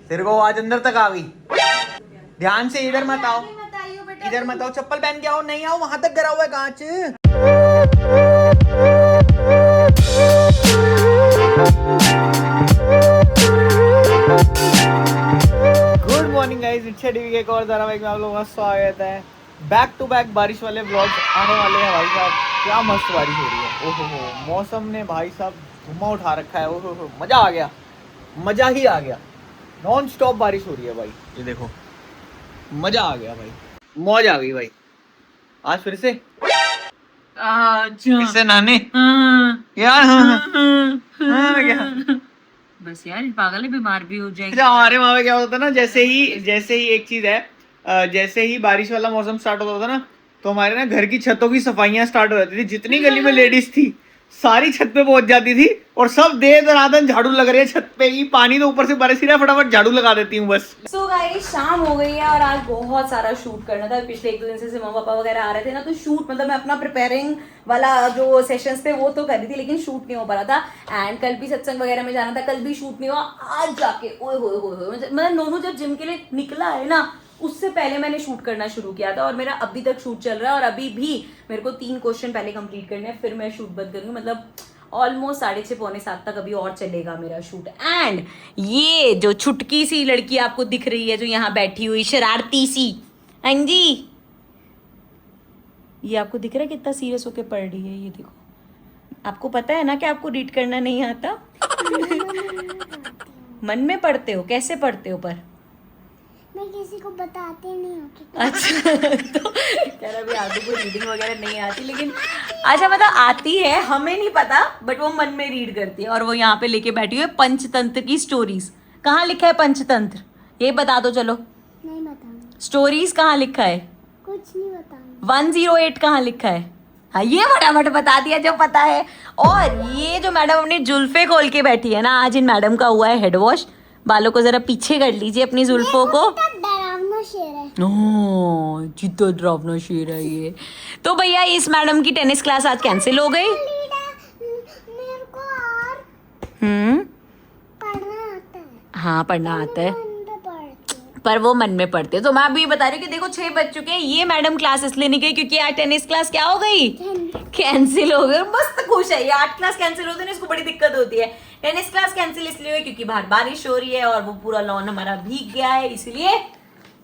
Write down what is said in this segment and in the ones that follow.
तेरे को आवाज अंदर तक आ गई। ध्यान से इधर मत आओ, इधर मत आओ, चप्पल पहन के आओ। नहीं आओ, वहां तक गिरा हुआ है कांच। Good morning guys, it's TV के एक और धारावाहिक में आप लोगों का स्वागत है। बैक टू बैक बारिश वाले व्लॉग्स आने वाले हैं भाई साहब। क्या मस्त बारिश हो रही है, ओहो हो। मौसम ने भाई साहब धुआं उठा रखा है, ओहो हो। मजा आ गया, मजा ही आ गया। नॉन स्टॉप बारिश हो रही है भाई, ये देखो, मजा आ गया भाई, मौज आ गई भाई। आज फिर से फिर से नहाने यार। क्या बस यार, पागल है, बीमार भी हो जाएगी। हमारे वहां पे क्या होता था ना, जैसे ही एक चीज है, जैसे ही बारिश वाला मौसम स्टार्ट होता था ना, तो हमारे ना घर की छतों की सफाइयां स्टार्ट हो जाती थी। जितनी गली में लेडीज थी सारी छत पे पहुंच जाती थी और सब दे दनादन झाड़ू लग रही है छत पे ही। पानी तो ऊपर से बरस ही रहा है, फटाफट झाड़ू लगा देती हूँ बस। सो गाइस, शाम हो गई है और आज बहुत सारा शूट करना था। पिछले एक दो दिन से मम्मा पापा वगैरह आ रहे थे ना, तो शूट मतलब मैं अपना प्रिपेयरिंग वाला जो सेशंस थे वो तो कर रही थी, लेकिन शूट नहीं हो पा रहा था। एंड कल भी सत्संग वगैरह में जाना था, कल भी शूट नहीं हुआ। आज जाके ओए होए होए होए, मतलब नोनू जब जिम के लिए निकला है ना, उससे पहले मैंने शूट करना शुरू किया था और मेरा अभी तक शूट चल रहा है। और अभी भी मेरे को 3 क्वेश्चन पहले कंप्लीट करने हैं, फिर मैं शूट बंद करूंगी। मतलब ऑलमोस्ट 6:30 पौने 7 तक अभी और चलेगा मेरा शूट। एंड ये जो छुटकी सी लड़की आपको दिख रही है, जो यहाँ बैठी हुई शरारती सी, हाँ जी, ये आपको दिख रहा है कितना सीरियस होके पढ़ रही है। ये देखो, आपको पता है ना कि आपको रीड करना नहीं आता। मन में पढ़ते हो, कैसे पढ़ते हो? पर मैं किसी को बताती नहीं हूँ। अच्छा, तो यार अभी आदू को रीडिंग वगैरह नहीं आती, लेकिन अच्छा मतलब आती है, हमें नहीं पता, बट वो मन में रीड करती है। और वो यहाँ पे लेके बैठी हुई है पंचतंत्र की स्टोरीज। कहाँ लिखा है पंचतंत्र, ये बता दो। चलो नहीं बताऊंगी। स्टोरीज कहाँ लिखा है? कुछ नहीं बताऊंगी। 108 कहाँ लिखा है? हाँ, ये फटाफट बता दिया जो पता है। और ये जो मैडम अपनी जुल्फे खोल के बैठी है ना, आज इन मैडम का हुआ है हेड वॉश। बालों को जरा पीछे कर लीजिए अपनी जुल्फों को। डरावना शेर है। ओह, जितना डरावना शेर है ये। तो भैया इस मैडम की टेनिस क्लास आज कैंसिल हो गई। मेरे को और पढ़ना आता है। हाँ, पढ़ना आता है, मन पे पढ़ती हूँ। पर वो मन में पढ़ते। तो मैं अभी बता रही हूँ कि देखो 6 बज चुके हैं। ये मैडम क्लास इसलिए नहीं गई क्योंकि यार टेनिस क्लास क्या हो गई, कैंसिल हो गई। मस्त खुश है ये। 8 क्लास कैंसिल होते हैं ना, इसको बड़ी दिक्कत होती है। टेनिस क्लास कैंसिल इसलिए हुई क्योंकि बाहर बारिश हो रही है और वो पूरा लॉन हमारा भीग गया है, इसलिए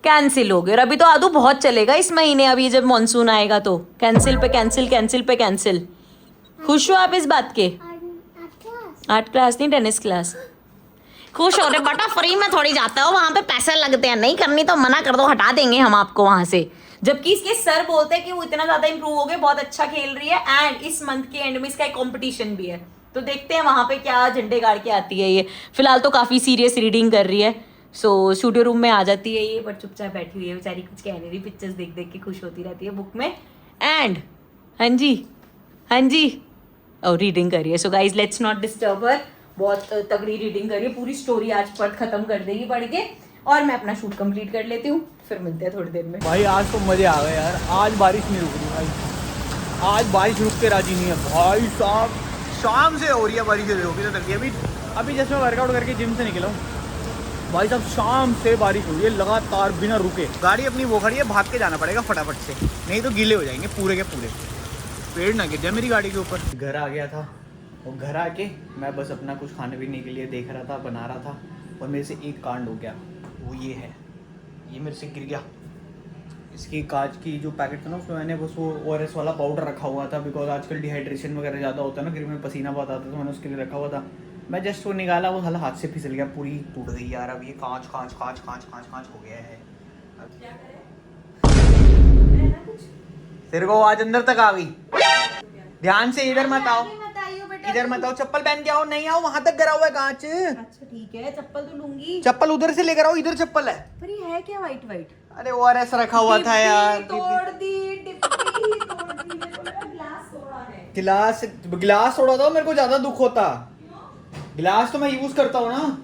कैंसिल हो गया। और अभी तो आदू बहुत चलेगा इस महीने, अभी जब मॉनसून आएगा तो कैंसिल पे कैंसिल, कैंसिल पे कैंसिल। खुश हो आप इस बात के? 8 क्लास नहीं, टेनिस क्लास। खुश हो रहे बेटा, फ्री में थोड़ी जाता हो, वहां पे पैसे लगते हैं। नहीं करनी तो मना कर दो, हटा देंगे हम आपको वहां से। जबकि इसके सर बोलते हैं कि वो इतना ज्यादा इंप्रूव हो गए, बहुत अच्छा खेल रही है। एंड इस मंथ के एंड में इसका एक कॉम्पिटिशन भी है, तो देखते हैं वहां पे क्या झंडे गाड़ के आती है ये। फिलहाल तो काफी सीरियस रीडिंग कर रही है, सो स्टूडियो रूम में आ जाती है ये, बट चुपचाप बैठी हुई है बेचारी, कुछ कह नहीं रही। पिक्चर्स देख देख के खुश होती रहती है बुक में। एंड हाँ जी, हाँ जी, और रीडिंग कर रही है। So guys let's not disturb her. बहुत तगड़ी रीडिंग कर रही है, पूरी स्टोरी आज पढ़ खत्म कर देगी पढ़ के, और मैं अपना शूट कंप्लीट कर लेती हूँ। फिर मिलते हैं थोड़ी देर में। भाई आज तो मजे आ गए यार। आज बारिश नहीं रुक रही भाई, आज बारिश रुक के राजी नहीं है भाई साहब। शाम से हो रही है बारिश, होगी तो तक। अभी जैसे मैं वर्कआउट करके जिम से निकला हूँ भाई साहब, शाम से बारिश हो रही है लगातार बिना रुके। गाड़ी अपनी वो खड़ी है, भाग के जाना पड़ेगा फटाफट से, नहीं तो गीले हो जाएंगे पूरे के पूरे। पेड़ ना गिर जाए मेरी गाड़ी के ऊपर। घर आ गया था और घर आके मैं बस अपना कुछ खाने पीने के लिए देख रहा था, बना रहा था, और मेरे से एक कांड हो गया। वो ये है, ये मेरे से गिर गया। इसकी कांच की जो पैकेट था ना, उसमें मैंने बस वो ORS वाला पाउडर रखा हुआ था, बिकॉज आजकल डिहाइड्रेशन वगैरह ज़्यादा होता है ना, गिर में पसीना बहुत आता था, तो मैंने उसके लिए रखा हुआ था। मैं जस्ट वो निकाला, वो साला हाथ से फिसल गया, पूरी टूट गई यार। अब ये कांच कांच कांच कांच कांच कांच हो गया है। अब क्या करें? तेरे को आवाज अंदर तक आ गई। ध्यान से इधर मत आओ, इधर मत आओ, चप्पल पहन के आओ। नहीं आओ, वहां तक गिरा हुआ है कांच। अच्छा ठीक है, चप्पल तो लूंगी। चप्पल उधर से लेकर आओ, इधर चप्पल है। पर ये है क्या वाइट वाइट? अरे ORS रखा हुआ था यार। तोड़ दी, डिब्बी तोड़ दी। मेरे को लगा ग्लास तोड़ा है। गिलास तोड़ा था, मेरे को ज्यादा दुख होता। गिलास तो मैं यूज करता हूँ ना।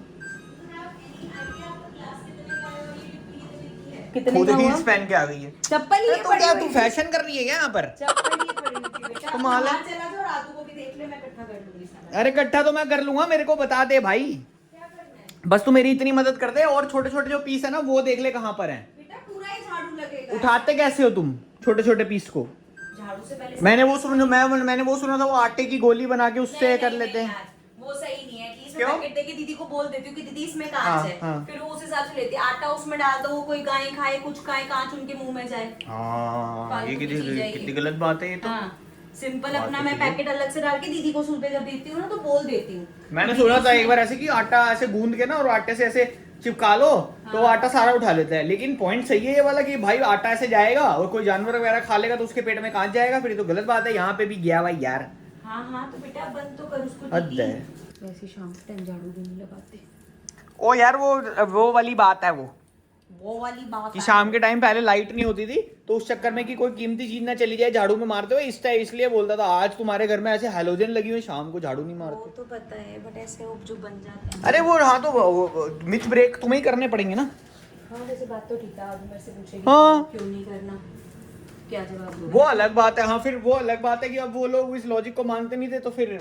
कितने खुद का ही हुआ? पहन के आ गई है चप्पल ही तो क्या तू फैशन कर रही है क्या यहाँ पर? चप्पल ही पड़ी हुई थी बेटा। कमाल है। बाहर चला जाओ, रातू को भी देख ले, मैं इकट्ठा कर लूंगी सारा। अरे इकट्ठा तो मैं कर लूंगा, मेरे को बता दे भाई। बस तू मेरी इतनी मदद कर दे, और छोटे छोटे जो पीस है ना वो देख ले कहाँ पर है। बेटा पूरा ही झाड़ू लगेगा। उठाते कैसे हो तुम छोटे छोटे पीस को? झाड़ू से पहले मैंने वो सुना था वो आटे की गोली बना के उससे कर लेते हैं। वो सही नहीं है कि इसमें क्यों? पैकेट देके दीदी को बोल देती हूँ कि दीदी इसमें कांच हाँ, है, हाँ। फिर वो उस हिसाब से लेती है। आटा उसमें डाल दो, वो कोई गाय खाए कुछ खाए, कांच उनके मुंह में जाए। हाँ, ये फालतू की चीज़ है ये। कितनी गलत बात है ये तो। हाँ, सिंपल बात अपना तो मैं ठीक है। पैकेट अलग से डाल के दीदी को सुबह जब देती हूँ ना तो बोल देती हूँ। मैंने सुना था एक बार ऐसे कि आटा ऐसे गूंद के ना और आटे से ऐसे चिपका लो तो वो आटा सारा उठा लेता है। लेकिन पॉइंट सही है ये वाला कि भाई आटा ऐसे जाएगा और कोई जानवर वगैरह खा लेगा तो उसके पेट में कांच जाएगा, फिर ये तो गलत बात है। यहाँ पे भी गया भाई यार। हाँ हाँ, तो बेटा बंद तो कर उसको हद दीदी। है। वैसे शाम के टाइम झाड़ू भी नहीं लगाते। ओ यार वो वाली बात है वो वाली बात कि शाम के टाइम पहले लाइट नहीं होती थी तो उस चक्कर में कि कोई कीमती चीज ना चली जाए झाड़ू में मारते हुए, इसलिए बोलता था आज तुम्हारे घर में ऐसे हैलोजन लगी हुई शाम को झाड़ू नहीं वो मारते। तो पता है, बट ऐसे वो जो बन जाते हैं। अरे वो हाँ तो मिच ब्रेक तुम्हें ही करने पड़ेंगे ना। हाँ वैसे बात तो ठीक है, आज मेरे से पूछेगी हाँ। क्यों नहीं करना, क्या जवाब दूँ? वो अलग बात है। हाँ फिर वो अलग बात है कि अब वो लोग इस लॉजिक को मानते नहीं थे तो फिर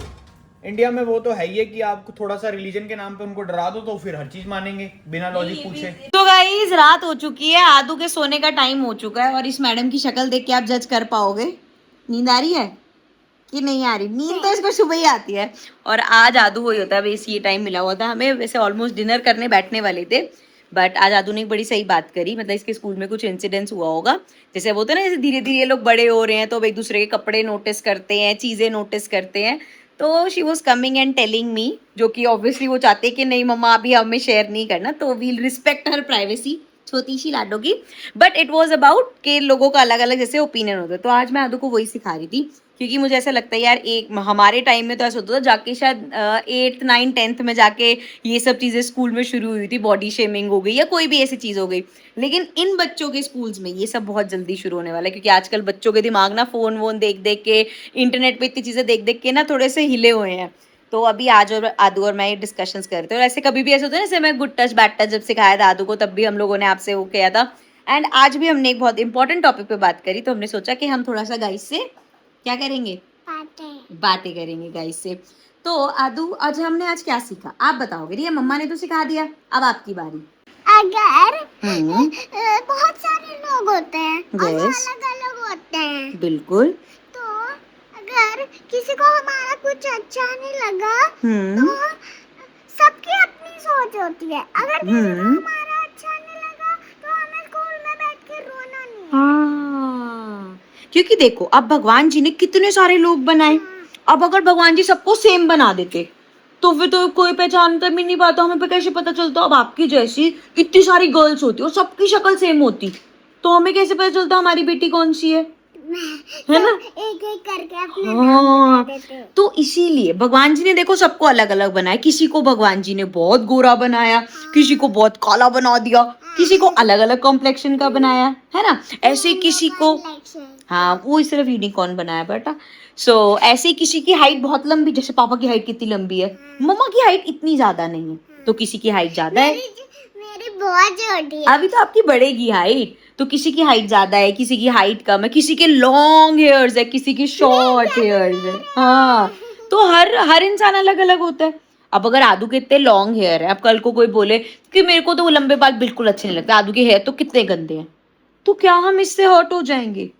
इंडिया में वो तो है ही है कि आप थोड़ा सा रिलीजन के नाम पे उनको डरा दो तो फिर हर चीज मानेंगे बिना लॉजिक पूछे। तो गाइस रात हो चुकी है, आदू के सोने का टाइम हो चुका है और इस मैडम की शक्ल देख के आप जज कर पाओगे नींद आ रही है कि नहीं आ रही। नींद तो इसको सुबह ही आती है और आज आदू वही होता है, बस ये टाइम मिला हुआ था हमें। वैसे ऑलमोस्ट डिनर करने बैठने वाले थे बट आज आदू ने एक बड़ी सही बात करी। मतलब इसके स्कूल में कुछ इंसिडेंट्स हुआ होगा, जैसे वो होता है ना, जैसे धीरे धीरे ये लोग बड़े हो रहे हैं तो अब एक दूसरे के कपड़े नोटिस करते हैं, चीज़ें नोटिस करते हैं। तो she was coming and telling me, जो कि ऑब्वियसली वो चाहते कि नहीं मम्मा अभी हमें शेयर नहीं करना, तो वील रिस्पेक्ट हर प्राइवेसी, छोटी सी लाडो की। बट इट वॉज अबाउट कि लोगों का अलग अलग जैसे ओपिनियन होता है। तो आज मैं आदू को वही सिखा रही थी क्योंकि मुझे ऐसा लगता है यार, एक हमारे टाइम में तो ऐसा होता था जाके शायद 8th 9th 10th में जाके ये सब चीज़ें स्कूल में शुरू हुई थी, बॉडी शेमिंग हो गई या कोई भी ऐसी चीज़ हो गई। लेकिन इन बच्चों के स्कूल्स में ये सब बहुत जल्दी शुरू होने वाला है क्योंकि आजकल बच्चों के दिमाग ना फ़ोन वोन देख देख के, इंटरनेट पे इतनी चीज़ें देख देख के ना थोड़े से हिले हुए हैं। तो अभी आज और आदू और मैं डिस्कशंस करते हैं और ऐसे कभी भी ऐसे होता है ना, जैसे मैं गुड टच बैड टच जब सिखाया था आदू को तब भी हम लोगों ने आपसे वो किया था। एंड आज भी हमने एक बहुत इंपॉर्टेंट टॉपिक पे बात करी, तो हमने सोचा कि हम थोड़ा सा गाइस से क्या करेंगे, बातें करेंगे गाइस से। तो आदू आज क्या सीखा आप बताओगे? रिया मम्मा ने तो सिखा दिया, अब आपकी बारी। अगर बहुत सारे लोग होते हैं और Yes. अलग अलग होते हैं, बिल्कुल। तो अगर किसी को हमारा कुछ अच्छा नहीं लगा तो सबकी अपनी सोच होती है। अगर किसी को हमारा अच्छा नहीं लगा तो हमें स्कूल में बैठ के रोना नहीं है। हाँ, क्योंकि देखो अब भगवान जी ने कितने सारे लोग बनाए, अब अगर भगवान जी सबको सेम बना देते तो फिर तो कोई पहचानता भी नहीं पाता, हमें पे कैसे पता चलता? अब आपकी जैसी इतनी सारी गर्ल्स होती और सबकी शक्ल सेम होती तो हमें कैसे पता चलता हमारी बेटी कौन सी है ना? एक एक करके अपने हाँ, नाम देते। तो इसीलिए भगवान जी ने देखो सबको अलग अलग बनाया। किसी को भगवान जी ने बहुत गोरा बनाया, किसी को बहुत काला बना दिया, किसी को अलग अलग कॉम्प्लेक्शन का बनाया, है ना? ऐसे किसी को, हाँ वो सिर्फ यूनिकॉर्न बनाया बेटा। सो ऐसे किसी की हाइट बहुत लंबी, जैसे पापा की हाइट कितनी लंबी है, मम्मा की हाइट इतनी ज्यादा नहीं है, तो किसी की हाइट ज्यादा है। मेरी बहुत छोटी है। अभी तो आपकी बढ़ेगी हाइट, तो किसी की हाइट ज्यादा है, किसी की हाइट कम है, किसी के लॉन्ग हेयर्स है, किसी की शॉर्ट हेयर्स है। हाँ, तो हर इंसान अलग अलग होता है। अब अगर आदू के इतने लॉन्ग हेयर है, अब कल को कोई बोले कि मेरे को तो वो लंबे बाल बिल्कुल अच्छे नहीं लगते, आदू के हेयर तो कितने गंदे हैं, तो क्या हम इससे हर्ट हो जाएंगे?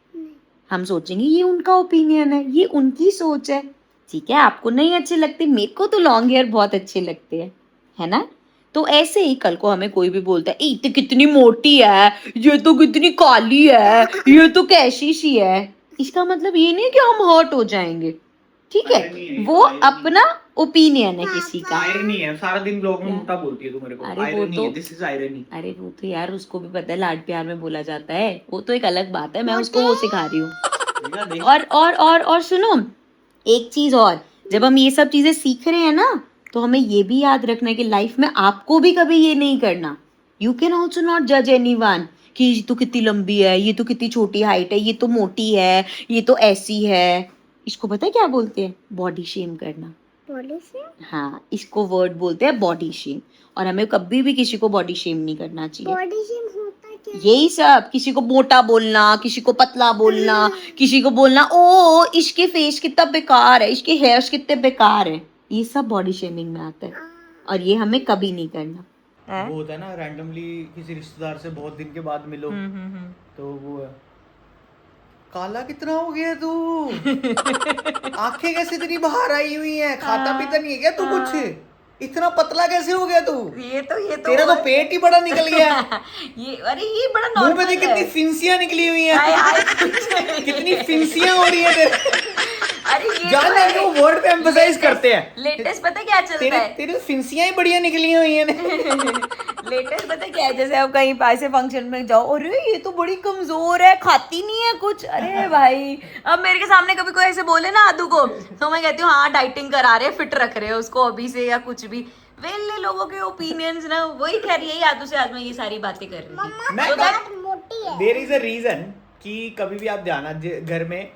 हम सोचेंगे ये उनका ओपिनियन है, ये उनकी सोच है, ठीक है? आपको नहीं अच्छे लगते, मेरे को तो लॉन्ग हेयर बहुत अच्छे लगते हैं, है ना? तो ऐसे ही कल को हमें कोई भी बोलता है ये तो कितनी मोटी है, ये तो कितनी काली है, ये तो कैसी सी है, इसका मतलब ये नहीं कि हम हर्ट हो जाएंगे, ठीक है? वो अपना ओपिनियन है किसी का। आयरनी है, सारा दिन ब्लॉग में मोटा बोलती है तू मेरे को। अरे वो आयरनी तो, है, दिस इज आयरनी। अरे वो तो यार उसको भी पता है लाड प्यार में बोला जाता है, वो तो एक अलग बात है, मैं उसको वो सिखा रही हूँ। और सुनो एक चीज और, जब हम ये सब चीजें सीख रहे हैं ना तो हमें ये भी याद रखना है कि लाइफ में आपको भी कभी ये नहीं करना। यू कैन ऑल्सो नॉट जज एनीवन कि ये तो कितनी लंबी है, ये तो कितनी छोटी हाइट है, ये तो मोटी है, ये तो ऐसी है। इसको पता है क्या बोलते हैं? बॉडी शेम करना। Body shame? हाँ, इसको वर्ड बोलते हैं बॉडी शेम, और हमें कभी भी किसी को बॉडी शेम नहीं करना चाहिए। बॉडी शेम होता क्या? यही सब, किसी को मोटा बोलना, किसी को पतला बोलना, किसी को बोलना ओ इसके फेस कितना बेकार है, इसके हेयर्स कितने बेकार है, ये सब बॉडी शेमिंग में आता है। और ये हमें कभी नहीं करना है। वो होता है ना रैंडमली किसी रिश्तेदार से बहुत दिन के बाद मिलो तो वो है, काला कितना हो गया तू, आंखें कैसे तेरी बाहर आई हुई हैं, खाता पीता नहीं है क्या तू कुछ, इतना पतला कैसे हो गया तू, ये तो तेरा तो पेट ही बड़ा निकल गया, ये अरे ये बड़ा मुंह पे नॉर्मल देख है। कितनी फिंसियां निकली हुई हैं, हाय हाय कुछ नहीं। कितनी फिंसियां हो रही हैं तेरे, अरे ये जान तो वो वर्ड पे एम्फसाइज करते हैं, लेटेस्ट पता क्या चलता तेरे है, तेरे फिंसियां ही बढ़िया निकली हुई हैं लेटेस्ट पता क्या है, जैसे आप कहीं ऐसे फंक्शन में जाओ, अरे ये तो बड़ी कमजोर है, खाती नहीं है कुछ, अरे भाई अब मेरे के सामने कभी कोई ऐसे बोले ना आदू को, तो मैं कहती हूँ हाँ डाइटिंग करा रहे, फिट रख रहे हैं उसको अभी से या कुछ भी, वेले लोगों के ओपिनियंस ना, वही कह रही है आदू से आज मैं ये सारी बातें कर रही थी। मैं So that- बहुत मोटी है। देयर इज अ रीजन कि कभी भी आप जाना घर में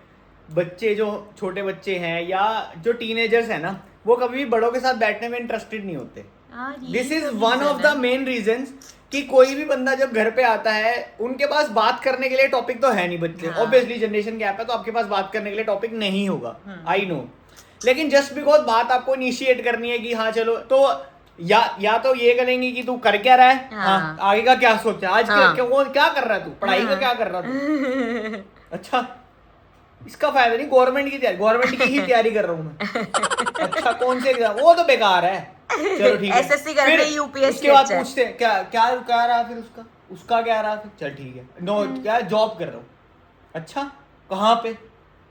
बच्चे जो छोटे बच्चे हैं या जो टीनेजर्स हैं ना, वो कभी भी बड़ों के साथ बैठने में इंटरेस्टेड नहीं होते। हाँ, यही दिस इज तो वन reason ऑफ है। द मेन रीजंस कि कोई भी बंदा जब घर पे आता है उनके पास बात करने के लिए टॉपिक तो है नहीं, बच्चे हाँ। ऑब्वियसली जनरेशन गैप है तो आपके पास बात करने के लिए टॉपिक नहीं होगा, आई नो, लेकिन जस्ट बिकॉज बात आपको इनिशिएट करनी है कि हाँ चलो, तो या तो ये करेंगे कि तू कर क्या रहा है, हाँ, आगे का क्या सोचा, आज हाँ। क्या कर रहा है तू, पढ़ाई का क्या कर रहा है तू, अच्छा इसका फायदा नहीं, गवर्नमेंट की तैयारी, गवर्नमेंट की ही तैयारी कर रहा हूँ मैं, अच्छा कौन से एग्जाम, वो तो बेकार है, चलो ठीक है, SSC कर रहे, फिर UPSC उसके बाद अच्छा है। पूछते हैं क्या क्या क्या रहा फिर उसका क्या रहा फिर, चल ठीक है, नो क्या जॉब कर रहा हूँ, अच्छा कहाँ पे,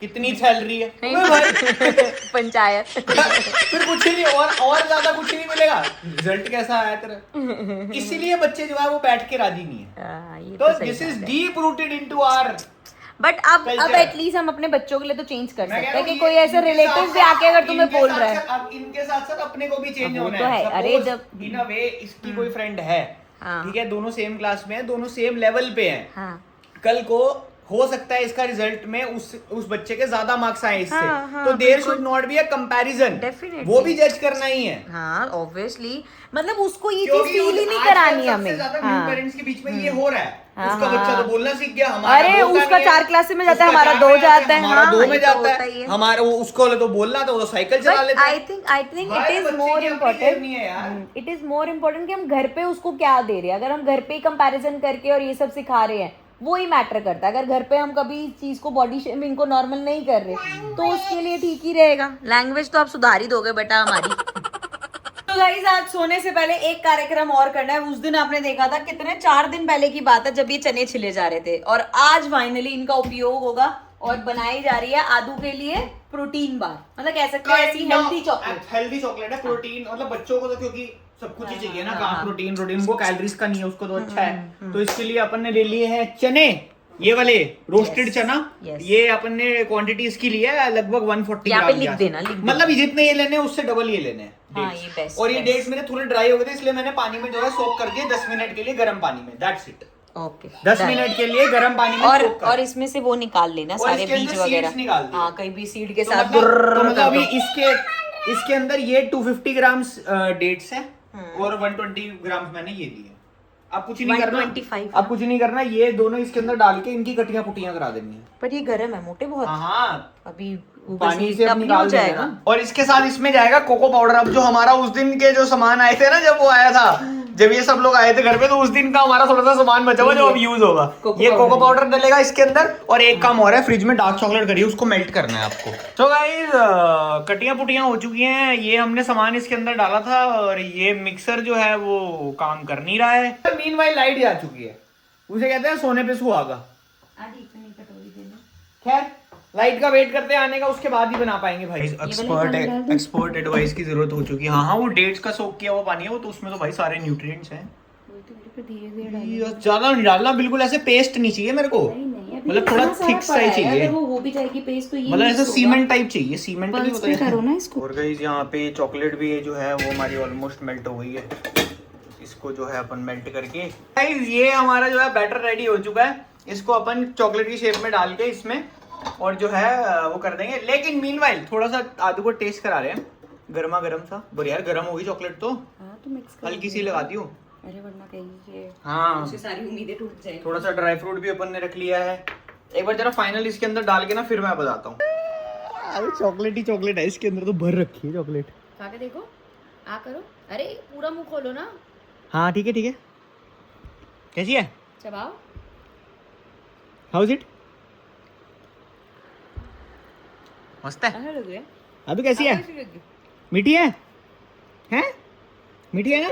कितनी सैलरी है, अबे भाई पंचायत फिर कुछ ही नहीं, और ज्यादा कुछ ही नहीं मिलेगा, रिजल्ट कैसा आया तेरा, इसीलिए बच्चे जो है वो बैठ के राजी नहीं है, ये तो सही दिस इज बात है। Deep rooted into our, but अब Culture। एटलीस्ट हम अपने बच्चों के लिए तो चेंज कर मैं सकते कह हैं रहा कि हूँ कोई ये ऐसे इनके रिलेटिव साथ भी आके अगर तुम्हें इनके बोल साथ रहा है, साथ- अब इनके साथ साथ अपने को भी चेंज वो होना तो है, अरे जब- इन अ वे इसकी कोई फ्रेंड है, हाँ। ठीक है, दोनों सेम क्लास में है, दोनों सेम लेवल पे हैं, हाँ कल को हो सकता है इसका रिजल्ट में उस बच्चे के ज्यादा मार्क्स आए इससे, हाँ, हाँ, तो देयर बिल्कुल। Should not be a comparison, Definitely। वो भी जज करना ही है, हाँ ऑब्वियसली, मतलब उसको ये चीज क्योंकि फील ही नहीं आजकल करानी सबसे हमें। ज्यादा हाँ। न्यू पेरेंट्स के बीच में ये हो रहा है, हाँ, उसका हाँ। बच्चा तो बोलना सीख गया, हमारा अरे बोलता उसका नहीं है, 4 क्लास में जाता है, उसका हमारा 4 2 में जाता है, हमारा हाँ, 2 में ये तो जाता होता ही है, है। हमारा उसको तो बोलना तो वो साइकिल चला बट लेता आई है, थिंक भाई, इट इज बच्चे मोर की अपनी इम्पोर्टेंट, जर्नी है यार। इट इज मोर इम्पोर्टेंट कि हम घर पे उसको क्या दे रहे हैं। अगर हम घर पे ही कंपैरिजन करके और ये सब सिखा रहे हैं, वो ही मैटर करता है। अगर घर पे हम कभी इस चीज को बॉडी शेमिंग को नॉर्मल नहीं कर रहे, तो उसके लिए ठीक ही रहेगा। लैंग्वेज तो आप सुधार ही दोगे बेटा हमारी। तो गाइस आज सोने से पहले एक कार्यक्रम और करना है। उस दिन आपने देखा था, कितने 4 दिन पहले की बात है, जब ये चने छिले जा रहे थे, और आज फाइनली इनका उपयोग होगा और बनाई जा रही है आदू के लिए प्रोटीन बार, मतलब कह सकते हैं ऐसी हेल्दी चॉकलेट। हेल्दी चॉकलेट है, प्रोटीन, मतलब बच्चों को तो क्योंकि सब कुछ ही चाहिए ना, हाँ, कहाँ हाँ। प्रोटीन उनको कैलोरीज का नहीं है, उसको तो अच्छा है, तो इसके लिए अपन ने ले लिए हैं चने, ये वाले रोस्टेड Yes, चना, yes। ये अपन ने क्वांटिटी इसकी ली है लगभग 140 यहाँ पे ग्राम लिख के देना, आसपास। लिख देना। मतलब जितने ये लेने हैं उससे डबल ये लेने हैं हाँ, dates। ये best, और ये best। डेट्स मेरे थोड़े ड्राई हो गए थे, इसलिए मैंने पानी में जो है सोक कर दिए 10 मिनट के लिए गर्म पानी में, दैट्स इट, ओके 10 मिनट के लिए गर्म पानी में सोक कर। और इसमें से वो निकाल लेना और सारे इसके बीज अंदर वगैरह seeds निकाल दिए। हाँ, कहीं भी सीड के तो साथ मतलब गुर्र मतलब कर अभी दो। इसके अंदर ये 250 ग्राम्स डेट्स है और 120 ग्राम्स मैंने ये लिए। अब कुछ नहीं करना, 125 अब कुछ नहीं करना, ये दोनों इसके अंदर डाल के इनकी कटियां पुटियां करा देनी है। पर ये गर्म है, मोटे बहुत, हाँ, अभी पानी से अब तब नहीं निकाल हो देंगे जाएगा। ना। और इसके साथ इसमें जाएगा कोको पाउडर। अब जो हमारा उस दिन के जो सामान आए थे ना, जब वो आया था, जब ये सब लोग आए थे घर पे, तो उस दिन का हमारा थोड़ा सा सामान बचा हुआ जो अब यूज होगा। कोको ये पाउडर कोको पाउडर डलेगा इसके अंदर, और एक काम और है, फ्रिज में डार्क चॉकलेट करिए, उसको मेल्ट करना है आपको। तो गाइस कटियां पुटियां हो चुकी हैं, ये हमने सामान इसके अंदर डाला था, और ये मिक्सर जो है वो काम कर नहीं रहा है। मीनवाइल लाइट जा चुकी है, उसे कहते हैं सोने पे सुहागा। खैर लाइट का वेट करते हैं आने का, उसके बाद ही बना पाएंगे भाई। एक्सपर्ट एडवाइस की जरूरत हो चुकी है। हाँ, वो डेट्स का सोक किया हुआ पानी है वो, तो उसमें तो भाई सारे न्यूट्रिएंट्स हैं। ज्यादा नहीं डालना, बिल्कुल ऐसे पेस्ट नहीं चाहिए मेरे को, मतलब थोड़ा थिक सा ही चाहिए, वो भी जाएगी पेस्ट, तो ये मतलब ऐसा सीमेंट टाइप चाहिए, सीमेंट नहीं होता है। करो ना इसको। और गाइस यहाँ पे चॉकलेट भी जो है वो हमारी ऑलमोस्ट मेल्ट हो गई है, इसको जो है अपन मेल्ट करके, गाइस ये हमारा जो है बैटर रेडी हो चुका है। इसको अपन चॉकलेट की शेप में डाल के इसमें और जो है वो कर देंगे। लेकिन मीनवाइल थोड़ा सा आदू को टेस्ट करा रहे हैं, गर्मा गर्म सा। बढ़िया यार, गर्म होगी चॉकलेट तो, तो मिक्स हल्की सी लगा दी हो। अरे वरना कहीं ये हाँ, उससे सारी उम्मीदें टूट जाएंगी। थोड़ा सा ड्राई फ्रूट भी अपन ने रख लिया है। एक बार जरा फाइनल इसके अंदर डाल के ना फिर मैं बताता हूँ। अरे चॉकलेट ही चॉकलेट है इसके अंदर, तो भर रखी है चॉकलेट। खा के देखो। आ करो, अरे पूरा मुंह खोलो ना, हाँ ठीक है कैसी है चबाओ। हाउ इज इट मस्त है अच्छा लग रहा है। अभी कैसी है कैसी लगी? मीठी है हैं मीठी है ना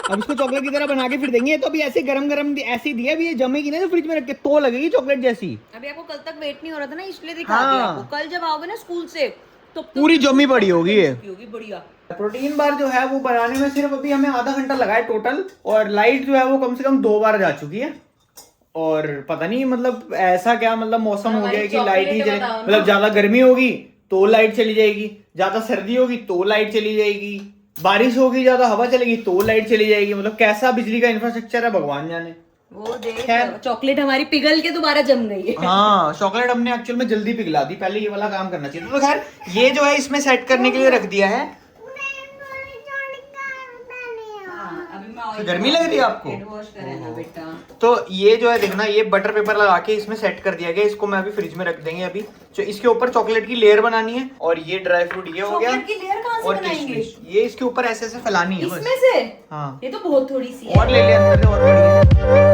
अब इसको चॉकलेट की तरह बना के फिर देंगे ये तो अभी ऐसे गरम ऐसे ही दिया अभी ये जमेगी ना तो फ्रिज में रख के तो लगेगी चॉकलेट जैसी अभी आपको कल तक वेट नहीं हो रहा था ना इसलिए दिखा हाँ। दिया आपको, कल जब आओगे ना स्कूल से तो पूरी जमी पड़ी होगी ये होगी बढ़िया। प्रोटीन बार जो है वो बनाने में सिर्फ अभी हमें आधा घंटा लगा है टोटल और लाइट जो है वो कम से कम 2 बार जा चुकी है और पता नहीं मतलब ऐसा क्या मतलब मौसम हो गया कि लाइट ही चले मतलब ज्यादा गर्मी होगी तो लाइट चली जाएगी, ज्यादा सर्दी होगी तो लाइट चली जाएगी, बारिश होगी ज्यादा हवा चलेगी तो लाइट चली जाएगी, मतलब कैसा बिजली का इंफ्रास्ट्रक्चर है भगवान जाने। वो देख चॉकलेट हमारी पिघल के दोबारा जम गई है। हाँ चॉकलेट हमने एक्चुअल में जल्दी पिघला दी, पहले ये वाला काम करना चाहिए। तो खैर ये जो है इसमें सेट करने के लिए रख दिया है। तो गर्मी लग रही है आपको? बेटा तो ये जो है देखना ये बटर पेपर लगा के इसमें सेट कर दिया गया, इसको मैं अभी फ्रिज में रख देंगे अभी। तो इसके ऊपर चॉकलेट की लेयर बनानी है और ये ड्राई फ्रूट ये हो गया चॉकलेट की लेयर कहाँ से और बनाएंगे? किशमिश ये इसके ऊपर ऐसे ऐसे फैलानी है बस। इसमें से हाँ ये तो बहुत थोड़ी सी है। और ले ले अंदर से और बढ़िया।